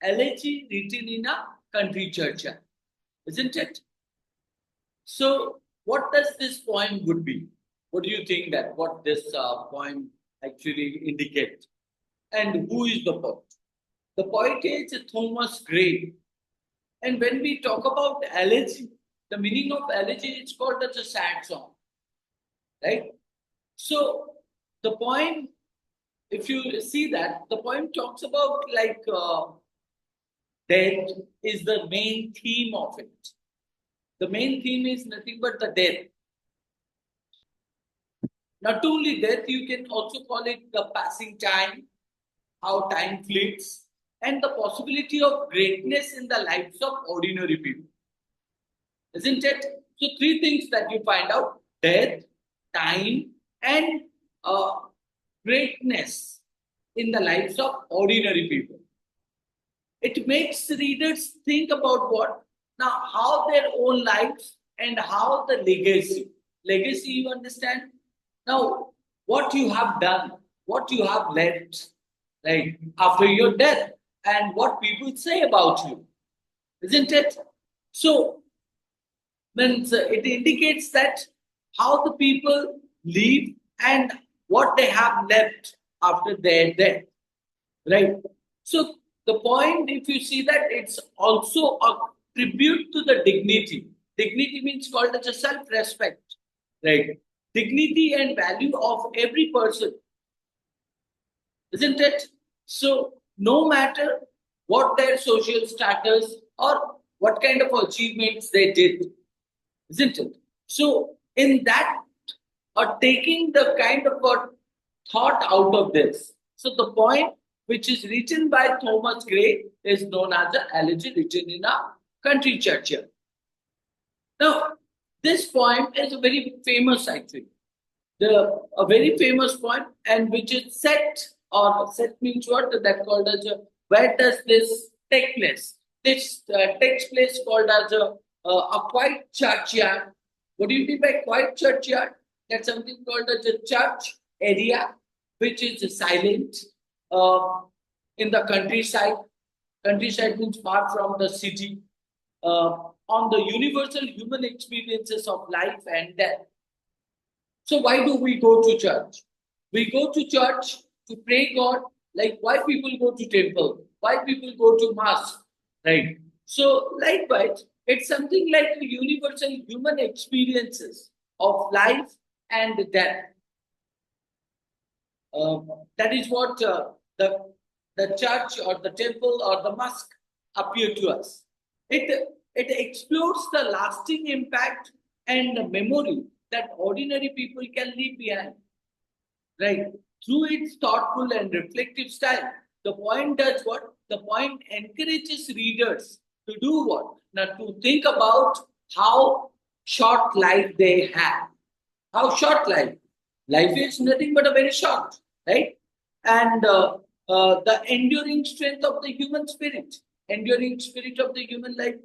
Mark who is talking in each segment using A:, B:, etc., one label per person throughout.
A: Elegy Written in a Country Churchyard, isn't it? So, what does this poem would be? What do you think that what this poem actually indicates? And who is the poet? The poet is Thomas Gray. And when we talk about elegy, the meaning of elegy is called as a sad song, right? So the poem, if you see that, the poem talks about like death is the main theme of it. The main theme is nothing but the death. Not only death, you can also call it the passing time, how time fleets, and the possibility of greatness in the lives of ordinary people. Isn't it? So, three things that you find out: death, time, and greatness in the lives of ordinary people. It makes readers think about what? Now, how their own lives and how the legacy. Legacy, you understand? Now, what you have done, what you have left, right, after your death, and what people say about you, isn't it? So, it indicates that how the people live and what they have left after their death, right? So, the point, if you see that, it's also a tribute to the dignity. Dignity means called as a self-respect, right? Dignity and value of every person, isn't it? So, no matter what their social status or what kind of achievements they did, isn't it? So, in that, or taking the kind of a thought out of this. So, the point which is written by Thomas Gray is known as the Elegy Written in a Country Churchyard. Now, this poem is a very famous, actually. A very famous poem, and which is set, or set means what? That called as a, where does this take place? This takes place called as a quiet churchyard. What do you mean by quiet churchyard? That's something called as a church area, which is silent uh, in the countryside. Countryside means far from the city. On the universal human experiences of life and death. So why do we go to church? We go to church to pray God. Like why people go to temple? Why people go to mass? Right. So likewise, it's something like the universal human experiences of life and death. That is what the church or the temple or the mosque appear to us. It explores the lasting impact and the memory that ordinary people can leave behind. Right? Through its thoughtful and reflective style, the poem does what? The poem encourages readers to do what? Now, to think about how short life they have. How short life? Life is nothing but a very short, right? And the enduring strength of the human spirit. Enduring spirit of the human life,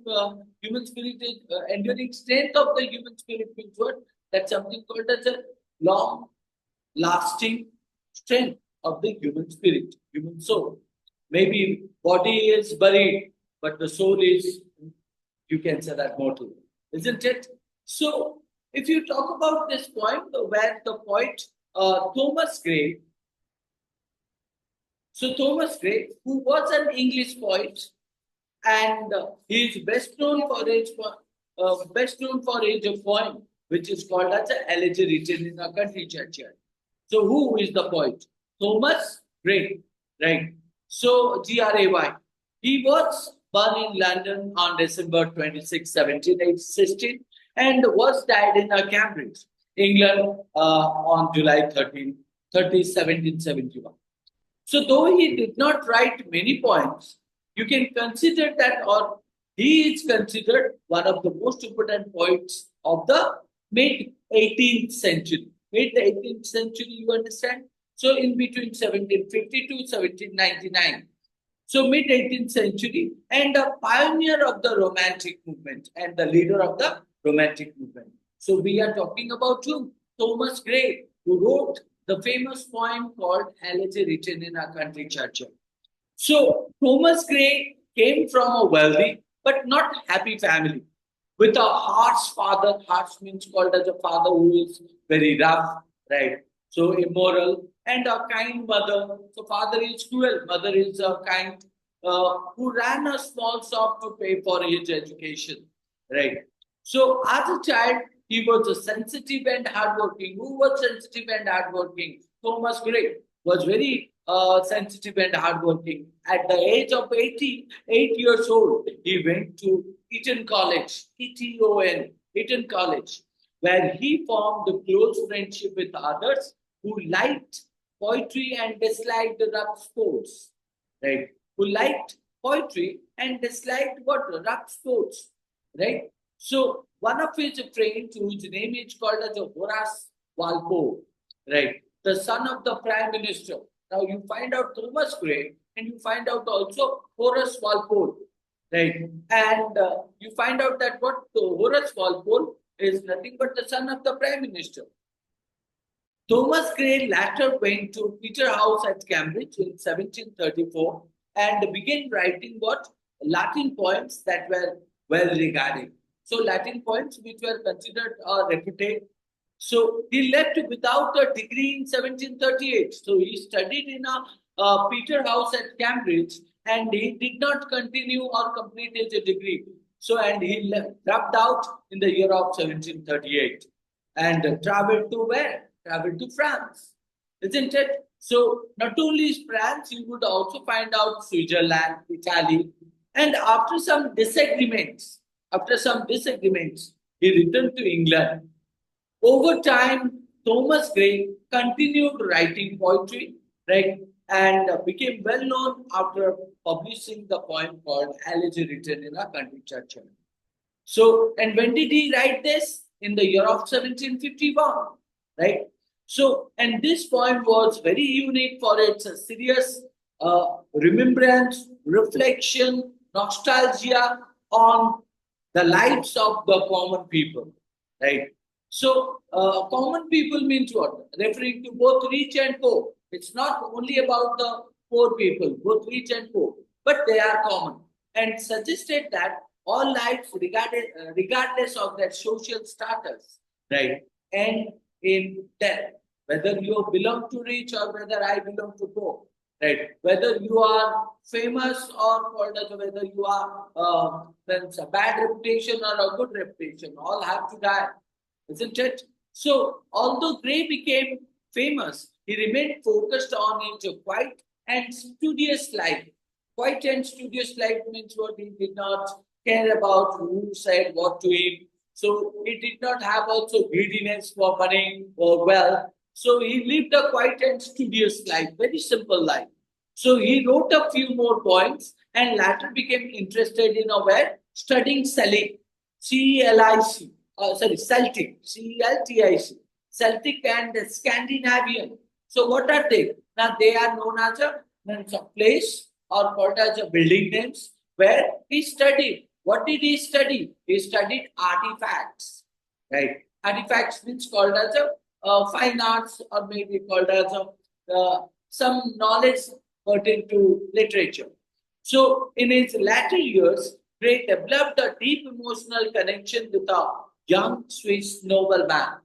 A: human spirit is enduring strength of the human spirit means what? That's something called as a long lasting strength of the human spirit, human soul. Maybe body is buried, but the soul is, you can say that mortal, isn't it? So, if you talk about this poem, where the poet Thomas Gray, so Thomas Gray, who was an English poet, and he is best known for his poem, which is called as an Elegy Written in a Country Churchyard. So, who is the poet? Thomas Gray, right? So, Gray. He was born in London on December 26, 1716, and was died in Cambridge, England, on July 1771. So, though he did not write many poems, you can consider that, or he is considered one of the most important poets of the mid 18th century. Mid 18th century, you understand? So, in between 1750 to 1799. So, mid 18th century, and a pioneer of the Romantic movement and the leader of the Romantic movement. So, we are talking about who? Thomas Gray, who wrote the famous poem called Elegy Written in a Country Churchyard. So, Thomas Gray came from a wealthy but not happy family with a harsh father. Harsh means called as a father who is very rough, right? So immoral, and a kind mother. So father is cruel, mother is kind, who ran a small shop to pay for his education, right? So as a child, he was a sensitive and hardworking. Who was sensitive and hardworking? Thomas Gray was very sensitive and hardworking. At the age of 88 years old, he went to Eton College, ETON, Eton College, where he formed a close friendship with others who liked poetry and disliked rough sports, right? Who liked poetry and disliked what? Rough sports, right? So one of his friends, whose name is called as Horace Walpole, right? The son of the prime minister. Now you find out Thomas Gray and you find out also Horace Walpole, right? And you find out that what Horace Walpole is nothing but the son of the prime minister. Thomas Gray later went to Peterhouse at Cambridge in 1734 and began writing what? Latin poems that were well regarded. So Latin poems which were considered reputed. So he left without a degree in 1738. So he studied in a Peterhouse at Cambridge and he did not continue or complete his degree. So and he dropped out in the year of 1738 and traveled to where? Traveled to France, isn't it? So not only France, you would also find out Switzerland, Italy, and after some disagreements, he returned to England. Over time, Thomas Gray continued writing poetry, right, and became well known after publishing the poem called Elegy Written in a Country Churchyard. So, and when did he write this? In the year of 1751, right? So, and this poem was very unique for its serious remembrance, reflection, nostalgia on the lives of the common people, right? So, common people means what? Referring to both rich and poor. It's not only about the poor people, both rich and poor, but they are common. And suggested that all lives, regardless of their social status, right, and in death, whether you belong to rich or whether I belong to poor, right, whether you are famous or whether you are a bad reputation or a good reputation, all have to die, isn't it? So, although Gray became famous, he remained focused on his quiet and studious life. Quiet and studious life means what? He did not care about who said what to him. So he did not have also greediness for money or wealth. So he lived a quiet and studious life, very simple life. So he wrote a few more poems and later became interested in studying Celtic, C-E-L-I-C, Celtic, C-E-L-T-I-C, Celtic and Scandinavian. So what are they? Now they are known as a place or called as a building names where he studied. What did he study? He studied artifacts, right? Artifacts means called as a fine arts or maybe called as some knowledge pertaining to literature. So in his latter years, Gray developed a deep emotional connection with a young Swiss nobleman,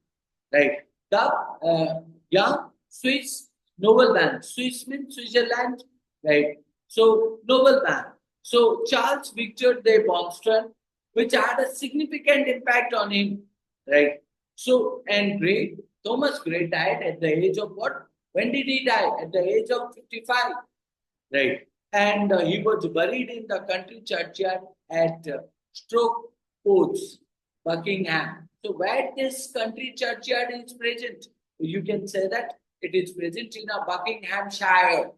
A: right? The young Swiss nobleman. Swiss means Switzerland, right? So nobleman. So Charles Victor de Bonstone, which had a significant impact on him, right? So and Thomas Gray died at the age of what? When did he die? At the age of 55, right? And he was buried in the country churchyard at Stoke Posts, Buckingham. So where this country churchyard is present, you can say that it is present in a Buckinghamshire.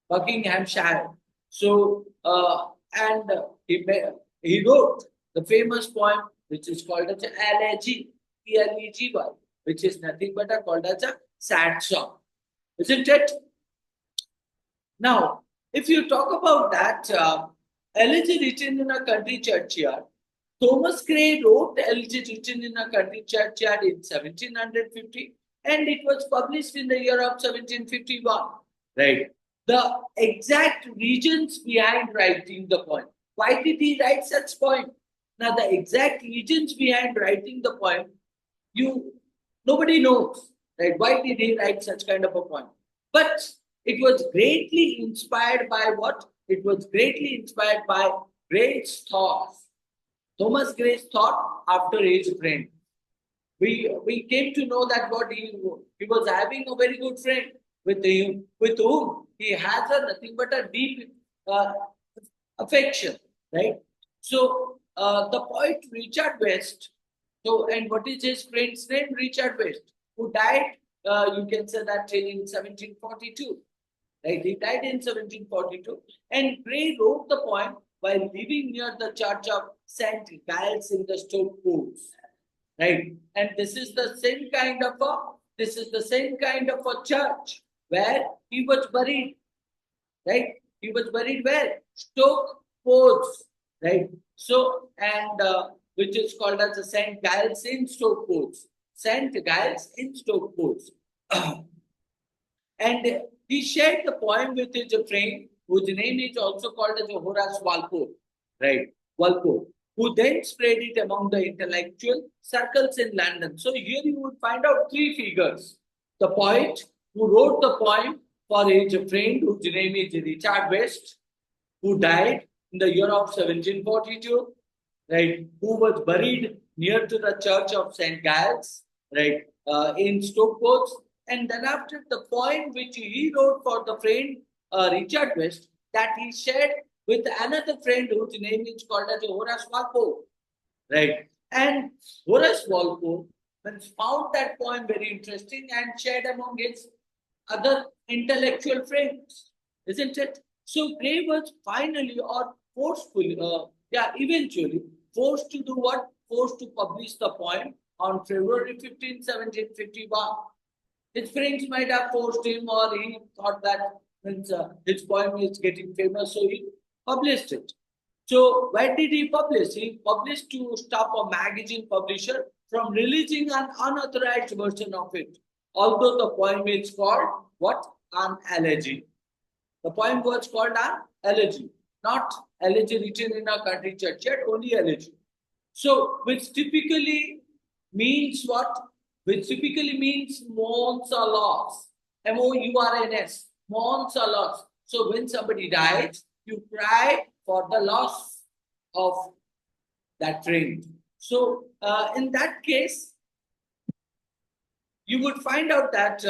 A: Buckinghamshire. So and he wrote the famous poem which is called as Elegy, E-L-E-G-Y, which is nothing but called as a sad song, isn't it? Now, if you talk about that, Elegy Written in a Country Churchyard, Thomas Gray wrote Elegy Written in a Country Churchyard in 1750 and it was published in the year of 1751, right? the exact reasons behind writing the poem. Why did he write such poem? Now, the exact reasons behind writing the poem, nobody knows, right? Why did he write such kind of a poem? But it was greatly inspired by what? It was greatly inspired by Gray's thoughts. Thomas Gray's thought after his friend. We came to know that what he was having a very good friend with whom he has nothing but a deep uh, affection, right? So the poet Richard West. So, and what is his friend's name? Richard West, who died. You can say that in 1742. Right? He died in 1742, and Gray wrote the poem while living near the church of Saint Giles in the Stoke Pools. Right? And this is the same kind of a church where he was buried. Right? He was buried where? Stoke Pools. Right? So, and which is called as the Saint Giles in Stoke Pools. Saint Giles in Stoke Pools. And he shared the poem with his friend, whose name is also called as Horace Walpole, right? Walpole, who then spread it among the intellectual circles in London. So here you would find out three figures. The poet who wrote the poem for his friend, whose name is Richard West, who died in the year of 1742, right? Who was buried near to the church of St. Giles, right? In Stockport. And then after the poem which he wrote for the friend Richard West, that he shared with another friend whose name is called as Horace Walpole, right? And Horace Walpole found that poem very interesting and shared among his other intellectual friends, isn't it? So Gray was finally or forcefully, eventually forced to do what? Forced to publish the poem on February 15, 1751. His friends might have forced him, or he thought that his poem is getting famous, so he published it. So, where did he publish? He published to stop a magazine publisher from releasing an unauthorized version of it. Although the poem is called what? An elegy. The poem was called an elegy, not elegy written in a country churchyard, only elegy. So, which typically means what? Which typically means mourns or loss. Mourns, mourns or loss. So, when somebody dies, you cry for the loss of that friend. So, in that case, you would find out that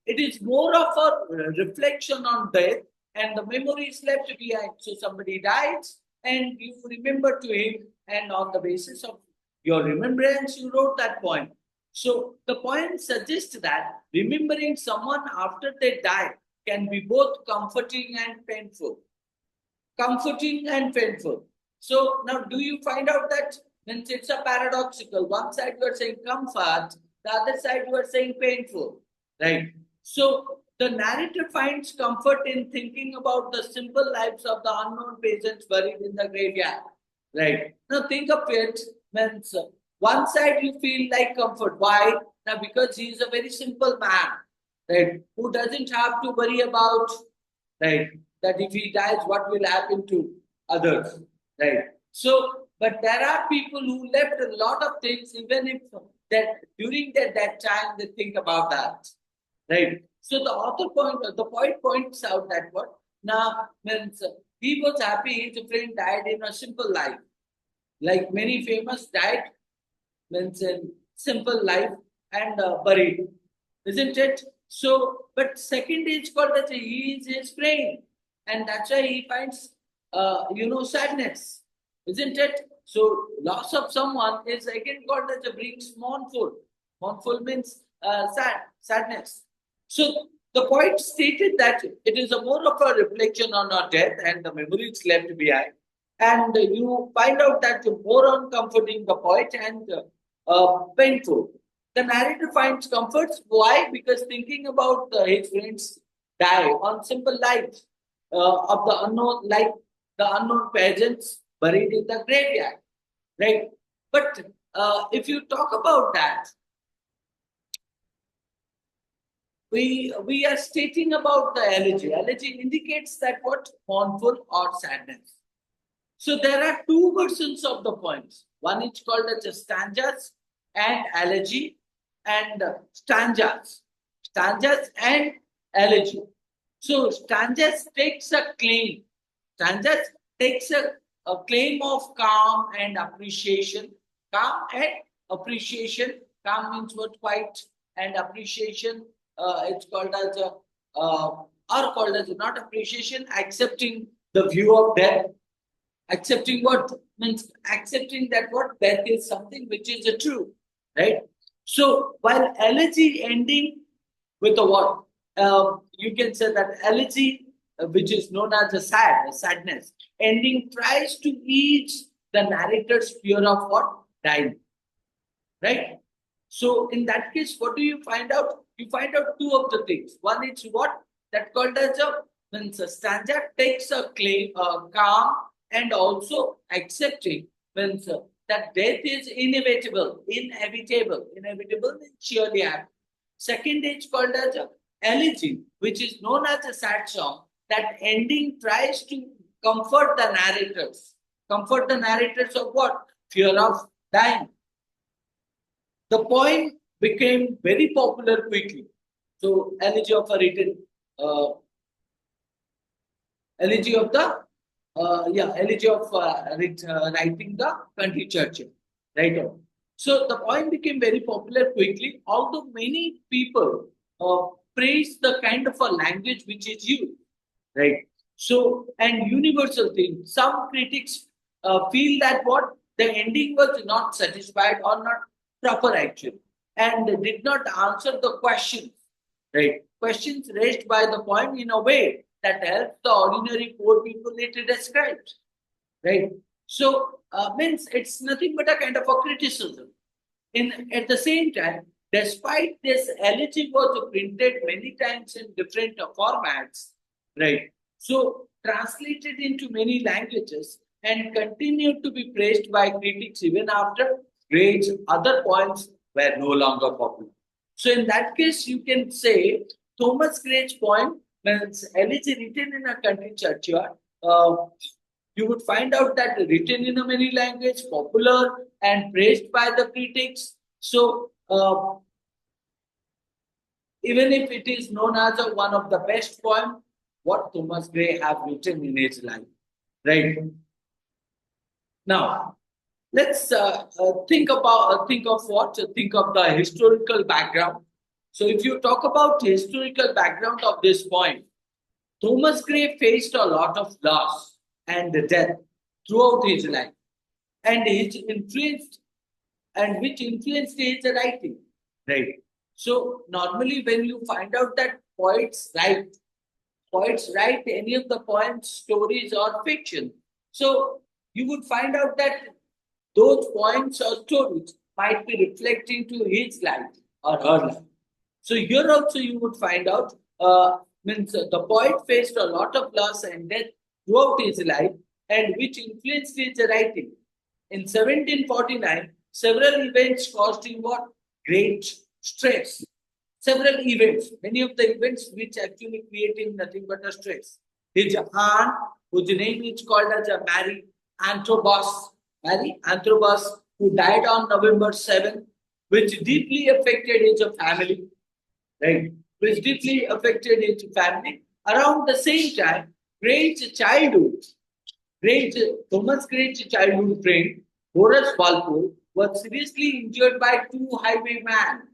A: it is more of a reflection on death and the memories left behind. So somebody dies and you remember to him, and on the basis of your remembrance, you wrote that poem. So the poem suggests that remembering someone after they die can be both comforting and painful. Comforting and painful. So now, do you find out that means it's a paradoxical? One side you are saying comfort, the other side you are saying painful, right? So the narrator finds comfort in thinking about the simple lives of the unknown peasants buried in the graveyard, right? Now think of it, means one side you feel like comfort. Why? Now because he is a very simple man, right? Who doesn't have to worry about, right? That if he dies, what will happen to others, right? So, but there are people who left a lot of things, even if that during that time they think about that, right? So the poet points out that what now means he was happy his friend died in a simple life, like many famous died means in simple life and buried, isn't it? So, but second is called that he is his friend, and that's why he finds, sadness, isn't it? So, loss of someone is again called as a brings mournful. Mournful means sadness. So, the poet stated that it is a more of a reflection on our death and the memories left behind. And you find out that more on comforting the poet and painful. The narrator finds comforts. Why? Because thinking about his friends die on simple lives of the unknown, like the unknown peasants buried in the graveyard, right? But if you talk about that, we are stating about the elegy. Elegy indicates that what mournful or sadness. So there are two versions of the poems. One is called as stanzas and elegy, and stanzas, stanzas and elegy. So stanzas takes a claim. Stanzas takes a claim of calm and appreciation. Calm and appreciation. Calm means what? Quiet, and appreciation. It's called as a or called as not appreciation, accepting the view of death. Accepting what means accepting that what death is something which is a true, right? So while elegy ending with a what? You can say that elegy, which is known as a sadness, ending tries to ease the narrator's fear of what? Dying, right? So in that case, what do you find out? You find out two of the things. One is what? That called as a means a stanza takes a claim, calm and also accepting means that death is inevitable, inevitable means surely happen. Second is called as a elegy, which is known as a sad song. That ending tries to comfort the narrators of what? Fear of dying. The poem became very popular quickly. So, elegy of a written, elegy of the, elegy of writing the country churchyard, right on. So, the poem became very popular quickly, although many people praise the kind of a language which is used, right? So, and universal thing, some critics feel that what the ending was not satisfied or not proper actually, and did not answer the questions, right? Questions raised by the poem in a way that helps the ordinary poor people it describes, right? So, means it's nothing but a kind of a criticism. In at the same time, despite this, elegy was printed many times in different formats, right? So translated into many languages and continued to be praised by critics even after Gray's other poems were no longer popular. So in that case, you can say Thomas Gray's poem means elegy written in a country churchyard. You would find out that written in a many language, popular and praised by the critics. So even if it is known as one of the best poem, what Thomas Gray have written in his life, right? Now, let's think of what think of the historical background. So, if you talk about historical background of this poem, Thomas Gray faced a lot of loss and death throughout his life, and his influenced and which influenced his writing, right? So normally, when you find out that poets write any of the poems, stories, or fiction. So you would find out that those poems or stories might be reflecting to his life or her life. So here also you would find out means the poet faced a lot of loss and death throughout his life, and which influenced his writing. In 1749, several events caused him what? Great stress. Several events, many of the events which actually created nothing but a stress. His aunt, whose name is called as a Mary Antrobus, who died on November 7th, which deeply affected his family, right? Which deeply affected his family. Around the same time, Gray's childhood, Thomas Gray's childhood friend, Horace Walpole, was seriously injured by two highwaymen,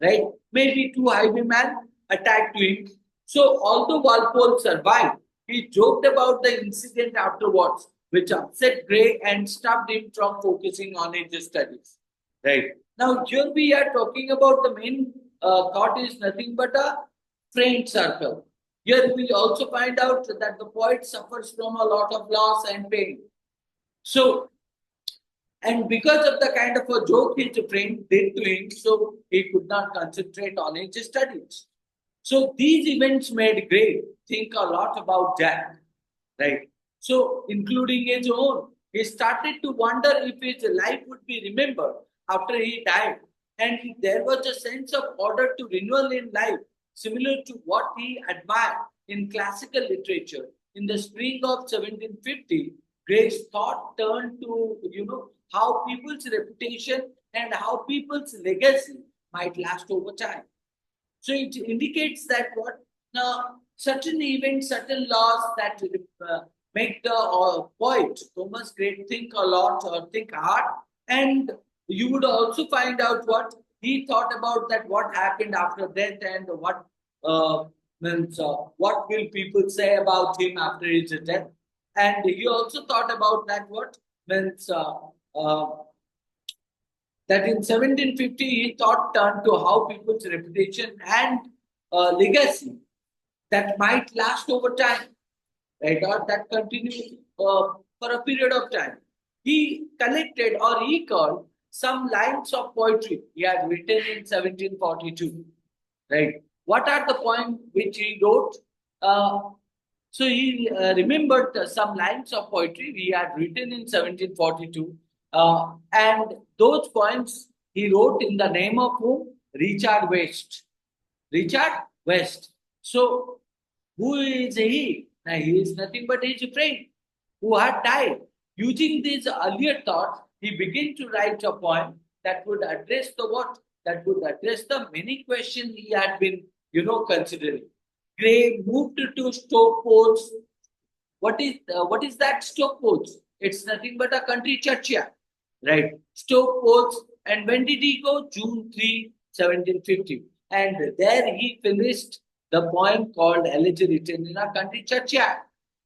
A: right? Maybe two highwaymen attacked him. So, although Walpole survived, he joked about the incident afterwards, which upset Gray and stopped him from focusing on his studies. Right. Now, here we are talking about the main thought is nothing but a friend circle. Here we also find out that the poet suffers from a lot of loss and pain. So, and because of the kind of a joke his friend did to him, so he could not concentrate on his studies. So these events made Gray think a lot about death, right? So including his own, he started to wonder if his life would be remembered after he died, and there was a sense of order to renewal in life. similar to what he admired in classical literature. In the spring of 1750, Gray's thought turned to, how people's reputation and how people's legacy might last over time. So it indicates that what certain events, certain laws that make the poet Thomas Gray think a lot or think hard, and you would also find out what he thought about that what happened after death and what uh, means what will people say about him after his death, and he also thought about that what means that in 1750 he thought turned to how people's reputation and legacy that might last over time, right, or that continues for a period of time. He collected or recalled some lines of poetry he had written in 1742, right? What are the poems which he wrote? Uh, so he remembered some lines of poetry he had written in 1742, and those poems he wrote in the name of whom? Richard West. Richard West. So who is he? Now, he is nothing but his friend who had died. Using these earlier thoughts, he began to write a poem that would address the what? That would address the many questions he had been, considering. Gray moved to Stokeport's. What is that Stokeport's? It's nothing but a country churchyard, right? Stokeport's. And when did he go? June 3, 1750. And there he finished the poem called Elegy Written in a Country Churchyard,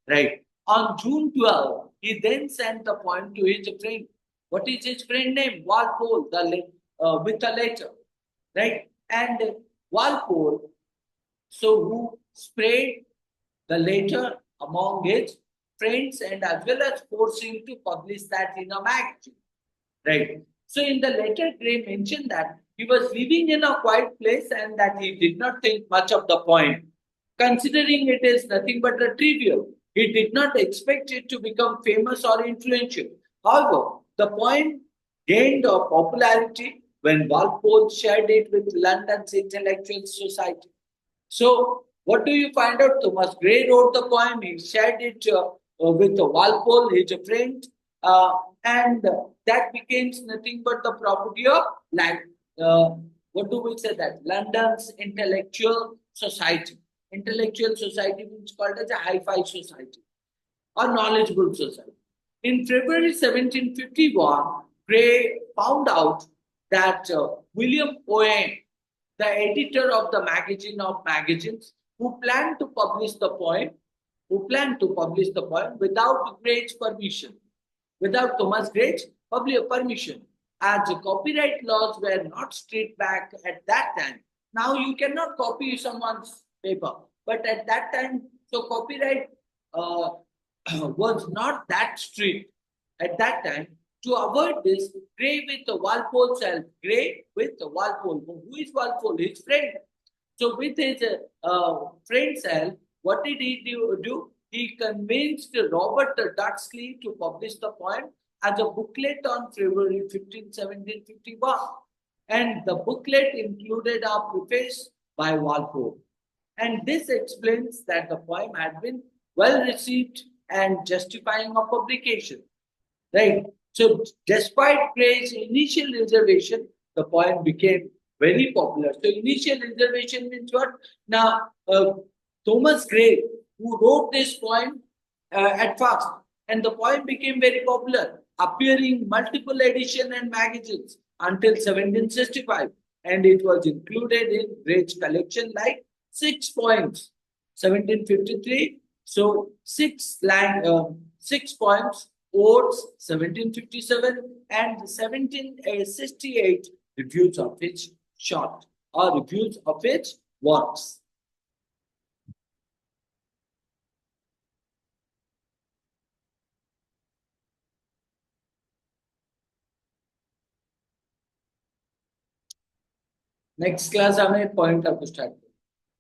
A: right? On June 12, he then sent the poem to his friend. What is his friend name? Walpole, with a letter, right? And Walpole, so who spread the letter among his friends and as well as forcing to publish that in a magazine, right? So in the letter, Gray mentioned that he was living in a quiet place and that he did not think much of the point, considering it is nothing but a trivial. He did not expect it to become famous or influential. However, the point gained a popularity when Walpole shared it with London's intellectual society. So, what do you find out? Thomas Gray wrote the poem. He shared it with Walpole, his friend, and that became nothing but the property of uh, what do we say that? London's intellectual society. Intellectual society which is called as a hi-fi society or knowledgeable society. In February 1751, Gray found out that William Owen, the editor of the magazine of magazines, who planned to publish the poem without Gray's permission, without Thomas Gray's permission, as the copyright laws were not strict back at that time. Now you cannot copy someone's paper, but at that time, so copyright uh, was not that strict at that time. To avoid this, Gray with the Walpole self, Gray with the Walpole. Who is Walpole? His friend. So with his friend self, what did he do? He convinced Robert Dudley to publish the poem as a booklet on February 15, 1751. And the booklet included a preface by Walpole. And this explains that the poem had been well received and justifying of publication. Right? So, despite Gray's initial reservation, the poem became very popular. So, initial reservation means what? Now, Thomas Gray, who wrote this poem at first, and the poem became very popular, appearing multiple editions and magazines until 1765, and it was included in Gray's collection like 6 poems. 1753, so 6 poems, Odes 1757 and 1768 reviews of its short or reviews of its works. Next class हमें point आपको start